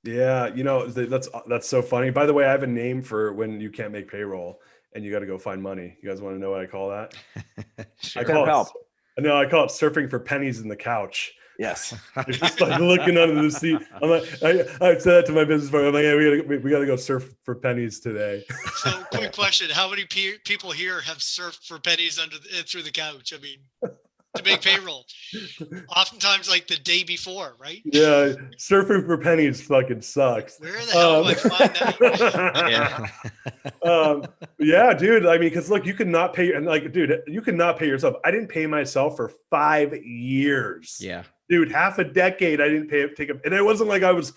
Yeah, that's so funny. By the way, I have a name for when you can't make payroll and you got to go find money. You guys want to know what I call that? Sure. I call it surfing for pennies in the couch. Yes. You're just like looking under the seat. I'm like, I've said that to my business partner. I'm like, hey, we got to go surf for pennies today. So, quick question: how many people here have surfed for pennies through the couch? I mean, to make payroll, oftentimes like the day before, right? Yeah, surfing for pennies fucking sucks. Where the hell do I find that? Yeah, dude. I mean, because look, you could not pay, and like, dude, you could not pay yourself. I didn't pay myself for 5 years. Yeah, dude, half a decade I didn't and it wasn't like I was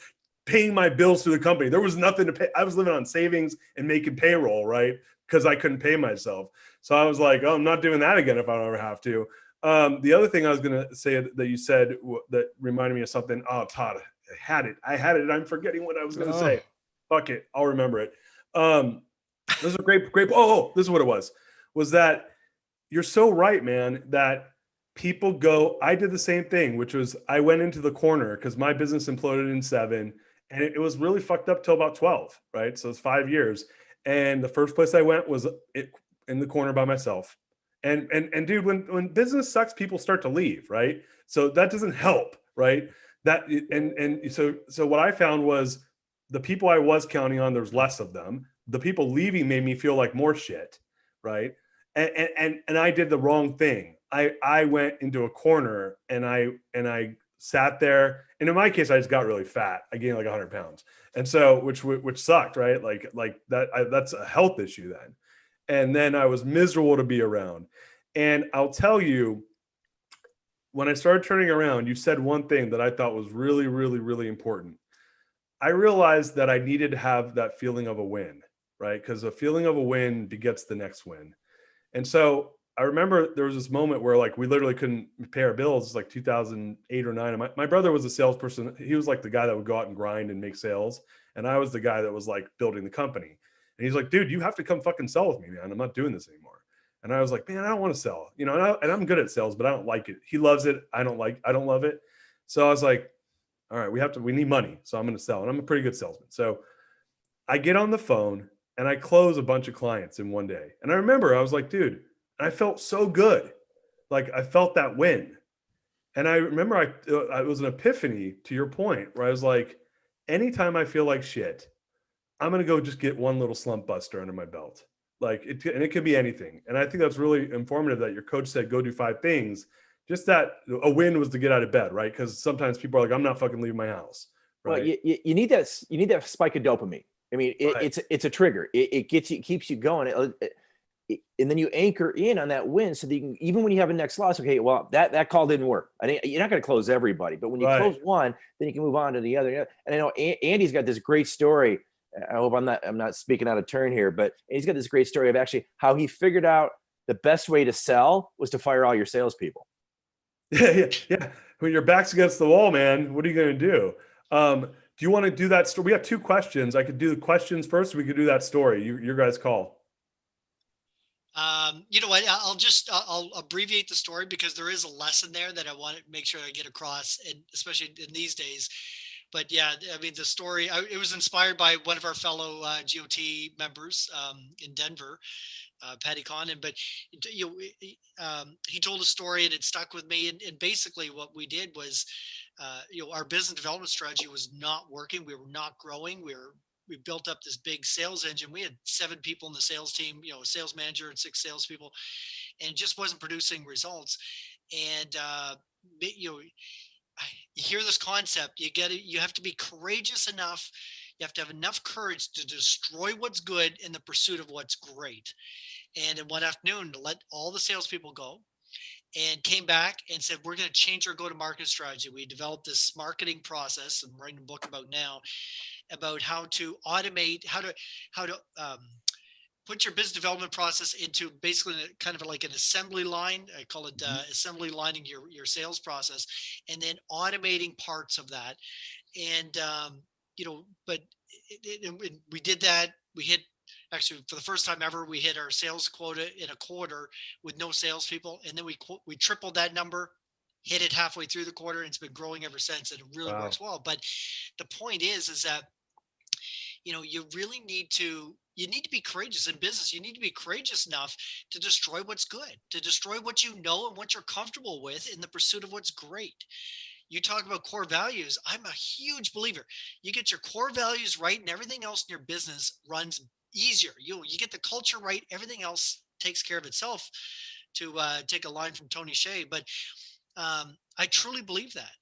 paying my bills through the company. There was nothing to pay. I was living on savings and making payroll, right? Because I couldn't pay myself. So I was like, oh, I'm not doing that again if I don't ever have to. The other thing I was going to say that you said that reminded me of something. Oh, Todd, I had it. I'm forgetting what I was going to say. Fuck it. I'll remember it. This is a great. Oh, this is what it was that you're so right, man, that people go, I did the same thing, which was I went into the corner because my business imploded in 7 and it was really fucked up till about 12, right? So it's 5 years. And the first place I went was in the corner by myself. And dude, when business sucks, people start to leave, right? So that doesn't help, right? That and so what I found was the people I was counting on, there's less of them. The people leaving made me feel like more shit, right? And I did the wrong thing. I went into a corner and I sat there. And in my case, I just got really fat. I gained like 100 pounds, and so which sucked, right? Like that. That's a health issue then. And then I was miserable to be around. And I'll tell you, when I started turning around, you said one thing that I thought was really, really, really important. I realized that I needed to have that feeling of a win, right? Because a feeling of a win begets the next win. And so I remember there was this moment where like we literally couldn't pay our bills. It's like 2008 or 9. And my brother was a salesperson. He was like the guy that would go out and grind and make sales. And I was the guy that was like building the company. And he's like, dude, you have to come fucking sell with me, man. I'm not doing this anymore. And I was like, man, I don't want to sell, you know, and I'm good at sales, but I don't like it. He loves it. I don't love it. So I was like, all right, we need money. So I'm going to sell. And I'm a pretty good salesman. So I get on the phone and I close a bunch of clients in one day. And I remember I was like, dude, I felt so good. Like I felt that win. And I remember it was an epiphany to your point where I was like, anytime I feel like shit, I'm going to go just get one little slump buster under my belt. Like and it could be anything. And I think that's really informative that your coach said, go do 5 things. Just that a win was to get out of bed, right? Because sometimes people are like, I'm not fucking leaving my house. Right? Well, you need that spike of dopamine. I mean, it's a trigger. It keeps you going. And then you anchor in on that win so that you can, even when you have a next loss, okay, well, that call didn't work. I think you're not going to close everybody, but when you close one, then you can move on to the other. And I know Andy's got this great story. I hope I'm not speaking out of turn here, but he's got this great story of actually how he figured out the best way to sell was to fire all your salespeople. Yeah. When your back's against the wall, man, what are you going to do? Do you want to do that story? We have 2 questions. I could do the questions first. We could do that story. Your guys' call. You know what? I'll abbreviate the story because there is a lesson there that I want to make sure I get across, and especially in these days. But yeah, I mean, the story, it was inspired by one of our fellow GOT members in Denver, Patty Condon. But he told a story and it stuck with me. And basically what we did was, our business development strategy was not working. We were not growing. We built up this big sales engine. We had 7 people in the sales team, a sales manager and 6 salespeople, and it just wasn't producing results. And, you hear this concept, you have to be courageous enough. You have to have enough courage to destroy what's good in the pursuit of what's great. And in one afternoon, to let all the salespeople go, and came back and said, we're going to change our go-to-market strategy. We developed this marketing process I'm writing a book about now, about how to automate, how to put your business development process into basically kind of like an assembly line. I call it assembly lining your sales process, and then automating parts of that. And, but we did that. We hit, actually, for the first time ever, we hit our sales quota in a quarter with no salespeople. And then we tripled that number, hit it halfway through the quarter, and it's been growing ever since. And it really works well. But the point is that, you really need to be courageous in business. You need to be courageous enough to destroy what's good, to destroy what you know and what you're comfortable with in the pursuit of what's great. You talk about core values. I'm a huge believer. You get your core values right and everything else in your business runs easier. You get the culture right. Everything else takes care of itself, to take a line from Tony Hsieh. But I truly believe that.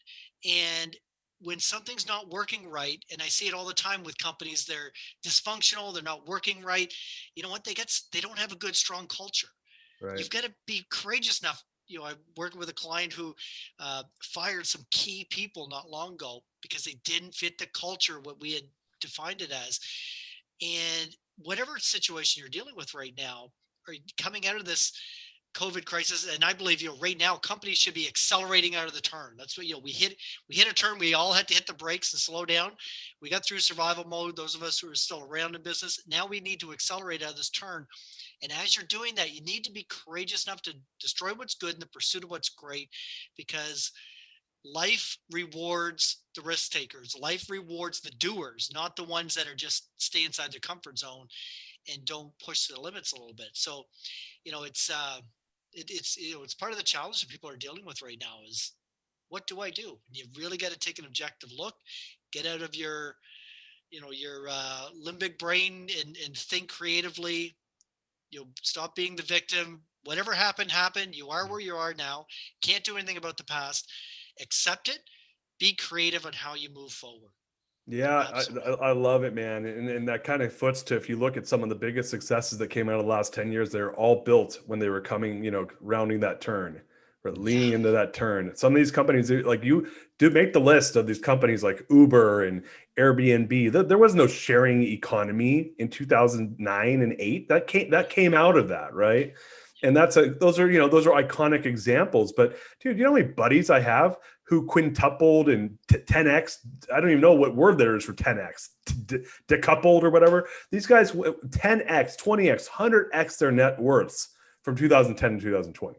And when something's not working right, and I see it all the time with companies, they're dysfunctional, they're not working right. You know what? They don't have a good, strong culture. Right. You've got to be courageous enough. I worked with a client who fired some key people not long ago because they didn't fit the culture, what we had defined it as. And whatever situation you're dealing with right now, or coming out of this COVID crisis, and I believe right now companies should be accelerating out of the turn. That's what we hit a turn. We all had to hit the brakes and slow down. We got through survival mode. Those of us who are still around in business, now we need to accelerate out of this turn. And as you're doing that, you need to be courageous enough to destroy what's good in the pursuit of what's great, because life rewards the risk takers. Life rewards the doers, not the ones that are just stay inside their comfort zone and don't push the limits a little bit. So, it's it's part of the challenge that people are dealing with right now is, what do I do? And you really got to take an objective look, get out of your limbic brain and think creatively. Stop being the victim. Whatever happened, happened. You are where you are now. Can't do anything about the past. Accept it. Be creative on how you move forward. Yeah, I love it, man. And that kind of foots to, if you look at some of the biggest successes that came out of the last 10 years, they're all built when they were coming, rounding that turn or leaning into that turn. Some of these companies, like, you do make the list of these companies like Uber and Airbnb. There was no sharing economy in 2009 and 8. That came out of that, right? And those are iconic examples. But dude, you know how many buddies I have who quintupled and 10x? I don't even know what word there is for 10x, decoupled or whatever. These guys 10x, 20x, 100x their net worths from 2010 to 2020.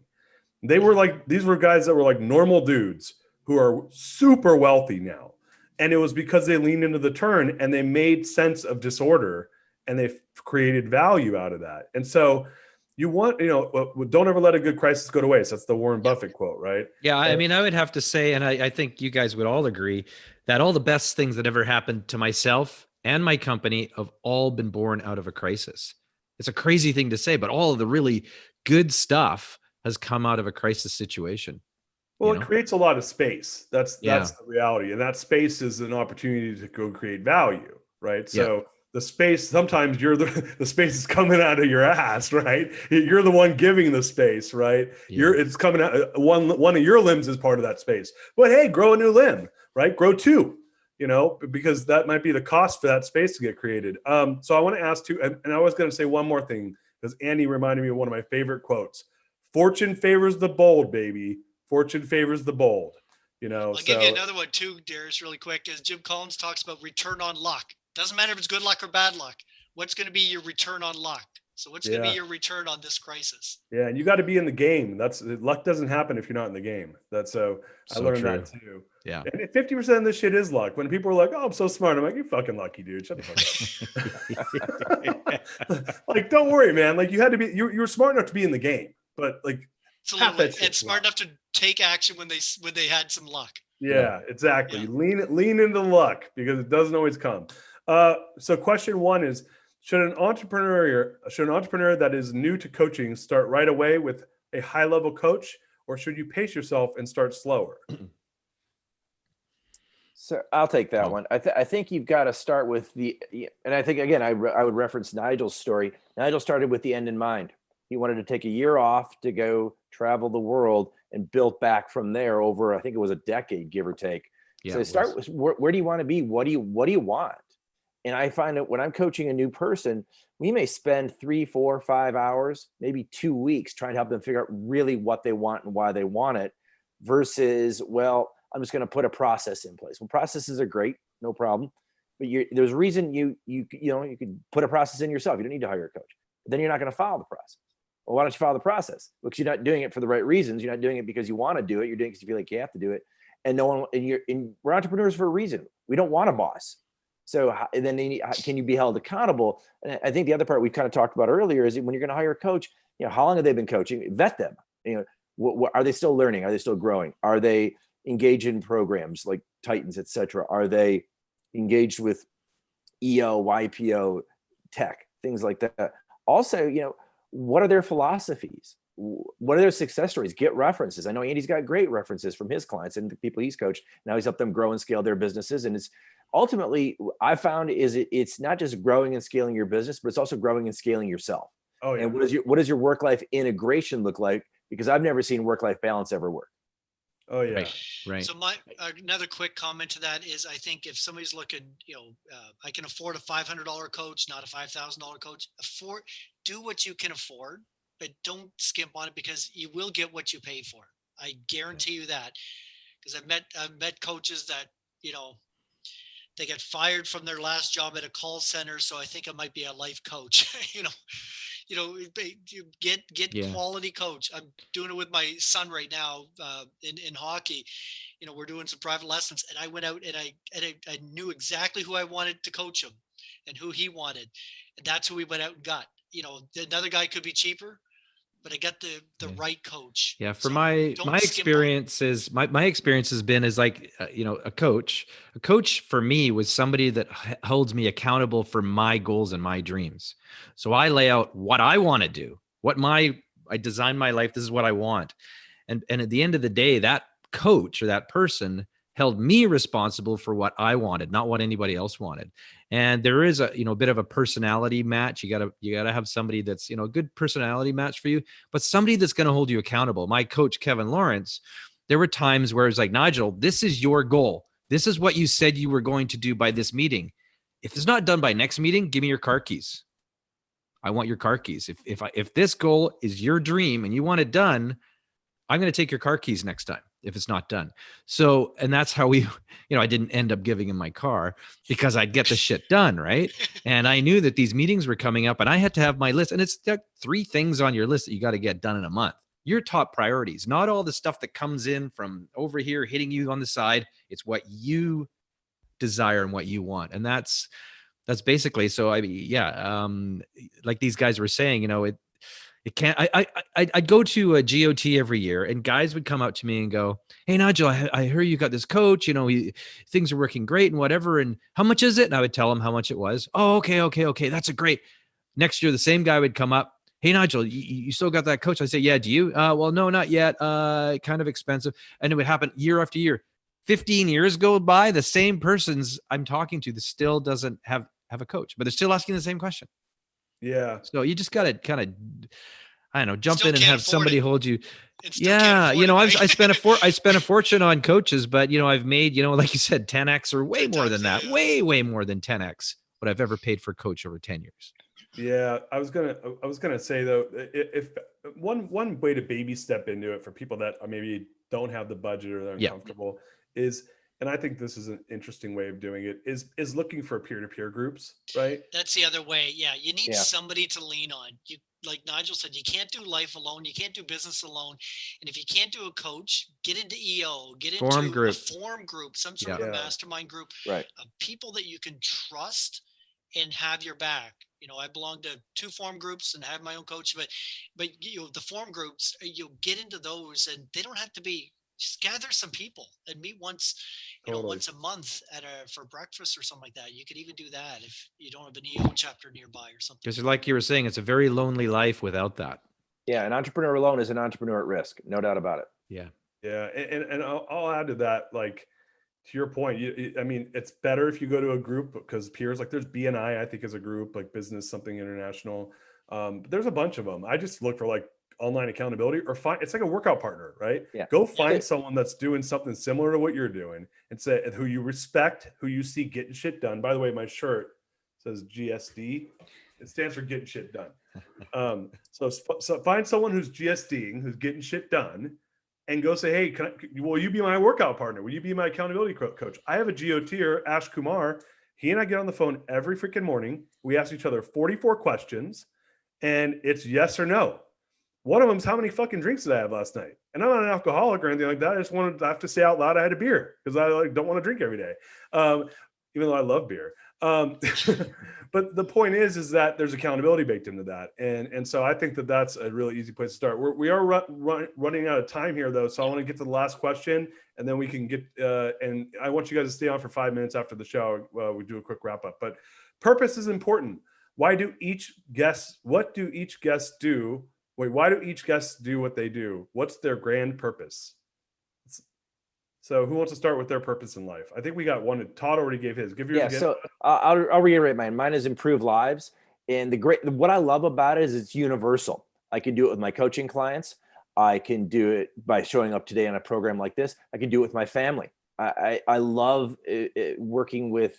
These were guys that were like normal dudes who are super wealthy now. And it was because they leaned into the turn and they made sense of disorder and they created value out of that. And so don't ever let a good crisis go to waste. That's the Warren Buffett quote, right? Yeah. I mean, I would have to say, and I think you guys would all agree, that all the best things that ever happened to myself and my company have all been born out of a crisis. It's a crazy thing to say, but all of the really good stuff has come out of a crisis situation. Well, it creates a lot of space. That's the reality. And that space is an opportunity to go create value, right? So the space, sometimes the space is coming out of your ass, right? You're the one giving the space, right? It's coming out. One of your limbs is part of that space. But hey, grow a new limb, right? Grow two, because that might be the cost for that space to get created. So I want to ask too, and I was going to say one more thing, because Andy reminded me of one of my favorite quotes. Fortune favors the bold, baby. Fortune favors the bold. I'll give you another one too, Darius, really quick. As Jim Collins talks about return on luck. Doesn't matter if it's good luck or bad luck. What's going to be your return on luck? So what's going to be your return on this crisis? Yeah, and you got to be in the game. Luck doesn't happen if you're not in the game. I learned that too. Yeah. And 50% of this shit is luck. When people are like, "Oh, I'm so smart," I'm like, "You're fucking lucky, dude. Shut the fuck up." Like, don't worry, man. Like, you had to be. You were smart enough to be in the game, but like, and smart enough to take action when they had some luck. Yeah, exactly. Yeah. Lean into luck, because it doesn't always come. So question one is, should an entrepreneur that is new to coaching start right away with a high level coach, or should you pace yourself and start slower? So I'll take that one. I think you've got to start with and I think, again, I would reference Nigel's story. Nigel started with the end in mind. He wanted to take a year off to go travel the world and built back from there over, I think it was a decade, give or take. Yeah, so start with where do you want to be? What do you want? And I find that when I'm coaching a new person, we may spend 3, 4, 5 hours, maybe 2 weeks trying to help them figure out really what they want and why they want it, versus, well, I'm just going to put a process in place. Well, processes are great, no problem. But there's a reason you could put a process in yourself. You don't need to hire a coach. But then you're not going to follow the process. Well, why don't you follow the process? Because you're not doing it for the right reasons. You're not doing it because you want to do it. You're doing it because you feel like you have to do it. And we're entrepreneurs for a reason. We don't want a boss. So then can you be held accountable? And I think the other part we kind of talked about earlier is when you're going to hire a coach, how long have they been coaching? Vet them. What are they still learning? Are they still growing? Are they engaged in programs like Titans, et cetera? Are they engaged with EO, YPO, tech, things like that? Also, what are their philosophies? What are their success stories? Get references. I know Andy's got great references from his clients and the people he's coached. Now he's helped them grow and scale their businesses. And it's ultimately, I found, it's not just growing and scaling your business, but it's also growing and scaling yourself. Oh, yeah. And what does your work-life integration look like? Because I've never seen work-life balance ever work. Oh yeah, right. So another quick comment to that is, I think if somebody's looking, I can afford a $500 coach, not a $5,000 coach. Do what you can afford, but don't skimp on it, because you will get what you pay for. I guarantee you that, because I've met coaches that they get fired from their last job at a call center, so I think I might be a life coach. You get quality coach. I'm doing it with my son right now in hockey. We're doing some private lessons, and I went out and I knew exactly who I wanted to coach him and who he wanted, and that's who we went out and got. Another guy could be cheaper, but I got the right coach. Yeah, for So my don't my skimp on it. experiences, my experience has been is like a coach. A coach for me was somebody that holds me accountable for my goals and my dreams. So I lay out what I want to do, I design my life. This is what I want, and at the end of the day, that coach or that person held me responsible for what I wanted, not what anybody else wanted. And there is a bit of a personality match. You gotta have somebody that's a good personality match for you, but somebody that's going to hold you accountable. My coach, Kevin Lawrence, there were times where it's like, Nigel, this is your goal. This is what you said you were going to do by this meeting. If it's not done by next meeting, give me your car keys. I want your car keys. If this goal is your dream and you want it done, I'm going to take your car keys next time if it's not done. So, and that's how I didn't end up giving him my car because I'd get the shit done. Right. And I knew that these meetings were coming up and I had to have my list. And it's 3 things on your list that you got to get done in a month. Your top priorities, not all the stuff that comes in from over here hitting you on the side. It's what you desire and what you want. And that's basically, so like these guys were saying, it can't. I'd go to a GOT every year, and guys would come up to me and go, "Hey, Nigel, I hear you got this coach. Things are working great and whatever. And how much is it?" And I would tell him how much it was. "Oh, okay. That's a great." Next year, the same guy would come up. "Hey, Nigel, you still got that coach?" I say, "Yeah. Do you?" Well, no, not yet. Kind of expensive. And it would happen year after year. 15 years go by, the same person's I'm talking to that still doesn't have a coach, but they're still asking the same question. Yeah. So you just got to kind of, I don't know, jump Still in and can't have afford somebody it. hold you. And still can't afford it, right? I spent a fortune on coaches, but I've made, like you said, 10x or way 10 more times than that, that, yeah. way more than 10x what I've ever paid for a coach over 10 years. Yeah, I was gonna say though, if one way to baby step into it for people that maybe don't have the budget or they're uncomfortable is, and I think this is an interesting way of doing it, is looking for peer-to-peer groups, right? That's the other way. Yeah, you need somebody to lean on. You, like Nigel said, you can't do life alone. You can't do business alone. And if you can't do a coach, get into EO, get into a form group, some sort of a mastermind group of people that you can trust and have your back. I belong to 2 form groups and have my own coach, but the form groups, you'll get into those, and they don't have to be. Just gather some people and meet once, once a month for breakfast or something like that. You could even do that if you don't have an EO chapter nearby or something. Because like you were saying, it's a very lonely life without that. Yeah, an entrepreneur alone is an entrepreneur at risk, no doubt about it. Yeah. Yeah, and I'll add to that, like, to your point, it's better if you go to a group because peers, like there's BNI, I think is a group, like Business Something International. But there's a bunch of them. I just look for like online accountability or it's like a workout partner, right? Yeah. Go find someone that's doing something similar to what you're doing and say who you respect, who you see getting shit done. By the way, my shirt says GSD. It stands for getting shit done. So find someone who's GSDing, who's getting shit done, and go say, "Hey, will you be my workout partner? Will you be my accountability coach?" I have a GOTer, Ash Kumar. He and I get on the phone every freaking morning. We ask each other 44 questions, and it's yes or no. One of them is, how many fucking drinks did I have last night? And I'm not an alcoholic or anything like that. I just wanted to have to say out loud I had a beer because I don't want to drink every day, even though I love beer. But the point is that there's accountability baked into that. And so I think that's a really easy place to start. We are running out of time here, though. So I want to get to the last question, and then we can get, and I want you guys to stay on for 5 minutes after the show. We do a quick wrap up. But purpose is important. What do each guest do? Why do each guest do what they do? What's their grand purpose? So who wants to start with their purpose in life? I think we got one. Todd already gave his. Give yours again. So I'll reiterate mine. Mine is improve lives. And what I love about it is it's universal. I can do it with my coaching clients. I can do it by showing up today on a program like this. I can do it with my family. I love working with,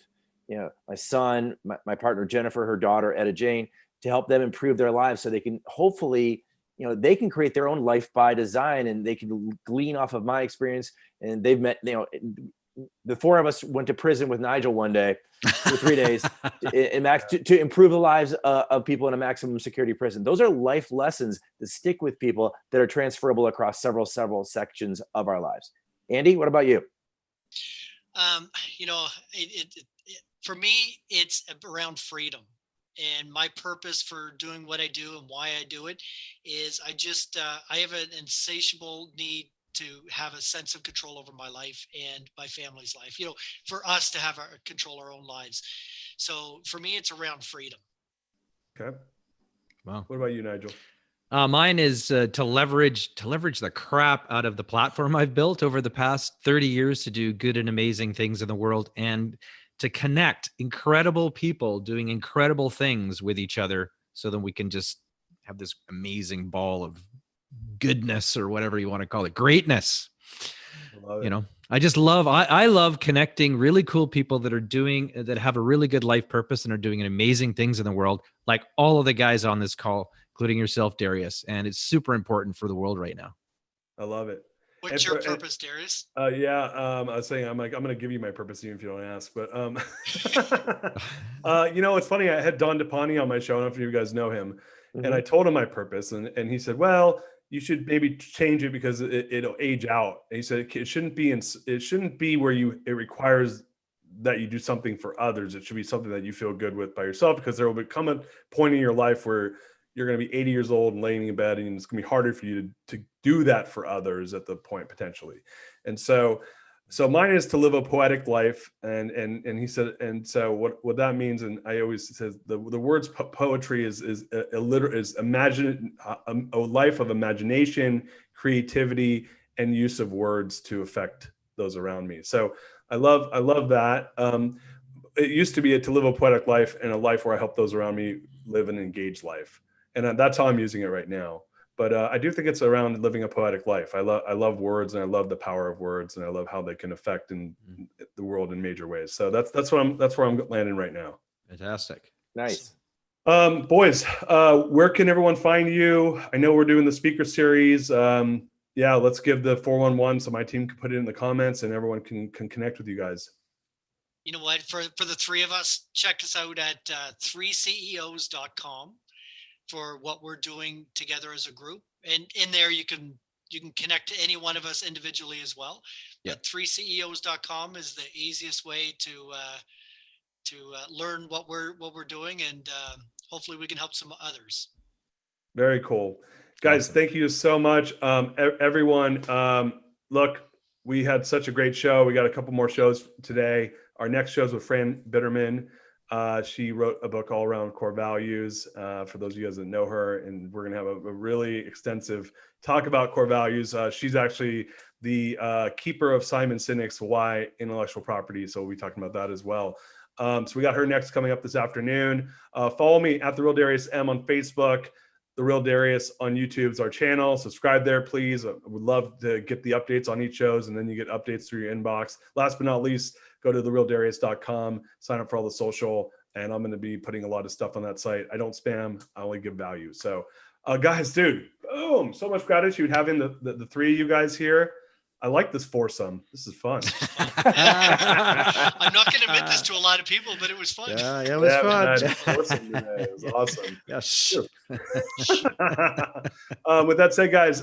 my son, my partner, Jennifer, her daughter, Etta Jane, to help them improve their lives so they can hopefully, they can create their own life by design, and they can glean off of my experience. And they've met, the 4 of us went to prison with Nigel one day for 3 days to improve the lives of people in a maximum security prison. Those are life lessons that stick with people that are transferable across several sections of our lives. Andy, what about you? For me, it's around freedom. And my purpose for doing what I do and why I do it is I have an insatiable need to have a sense of control over my life and my family's life, for us to have control our own lives. So for me, it's around freedom. Okay. Wow. What about you, Nigel? Mine is to leverage the crap out of the platform I've built over the past 30 years to do good and amazing things in the world, and to connect incredible people doing incredible things with each other, so that we can just have this amazing ball of goodness, or whatever you want to call it, greatness. I love connecting really cool people that have a really good life purpose and are doing amazing things in the world, like all of the guys on this call, including yourself, Darius. And it's super important for the world right now. I love it. What's your purpose, Darius? I was saying, I'm going to give you my purpose even if you don't ask, but it's funny. I had Don DePani on my show. I don't know if you guys know him. Mm-hmm. And I told him my purpose, and he said, well, you should maybe change it because it'll age out. And he said, it shouldn't be where it requires that you do something for others. It should be something that you feel good with by yourself, because there will become a point in your life where you're going to be 80 years old and laying in bed, and it's going to be harder for you to do that for others at the point potentially. And so mine is to live a poetic life. And he said, and so what that means, and I always says the words poetry is imagine a life of imagination, creativity, and use of words to affect those around me. So I love that. It used to be to live a poetic life, and a life where I help those around me live an engaged life. And that's how I'm using it right now. But I do think it's around living a poetic life. I love words, and I love the power of words, and I love how they can affect in the world in major ways. So that's where I'm landing right now. Fantastic. Nice. Boys, where can everyone find you? I know we're doing the speaker series. Let's give the 411 so my team can put it in the comments and everyone can connect with you guys. You know what? For the three of us, check us out at 3ceos.com. for what we're doing together as a group. And in there, you can connect to any one of us individually as well. Yeah. But 3ceos.com is the easiest way to learn what we're doing, and hopefully we can help some others. Very cool. Guys, awesome. Thank you so much. Everyone, look, we had such a great show. We got a couple more shows today. Our next show is with Fran Bitterman. She wrote a book all around core values, for those of you guys that know her, and we're going to have a really extensive talk about core values. She's actually the keeper of Simon Sinek's Why Intellectual Property, so we'll be talking about that as well. So we got her next coming up this afternoon. Follow me at The Real Darius M on Facebook. The Real Darius on YouTube is our channel. Subscribe there, please. I would love to get the updates on each shows, and then you get updates through your inbox. Last but not least, go to therealdarius.com, sign up for all the social, and I'm going to be putting a lot of stuff on that site. I don't spam, I only give value. So guys, dude, boom, so much gratitude having the three of you guys here. I like this foursome. This is fun. I'm not going to admit this to a lot of people, but it was fun. Yeah, it was fun. Man, it was awesome. Yes. With that said, guys,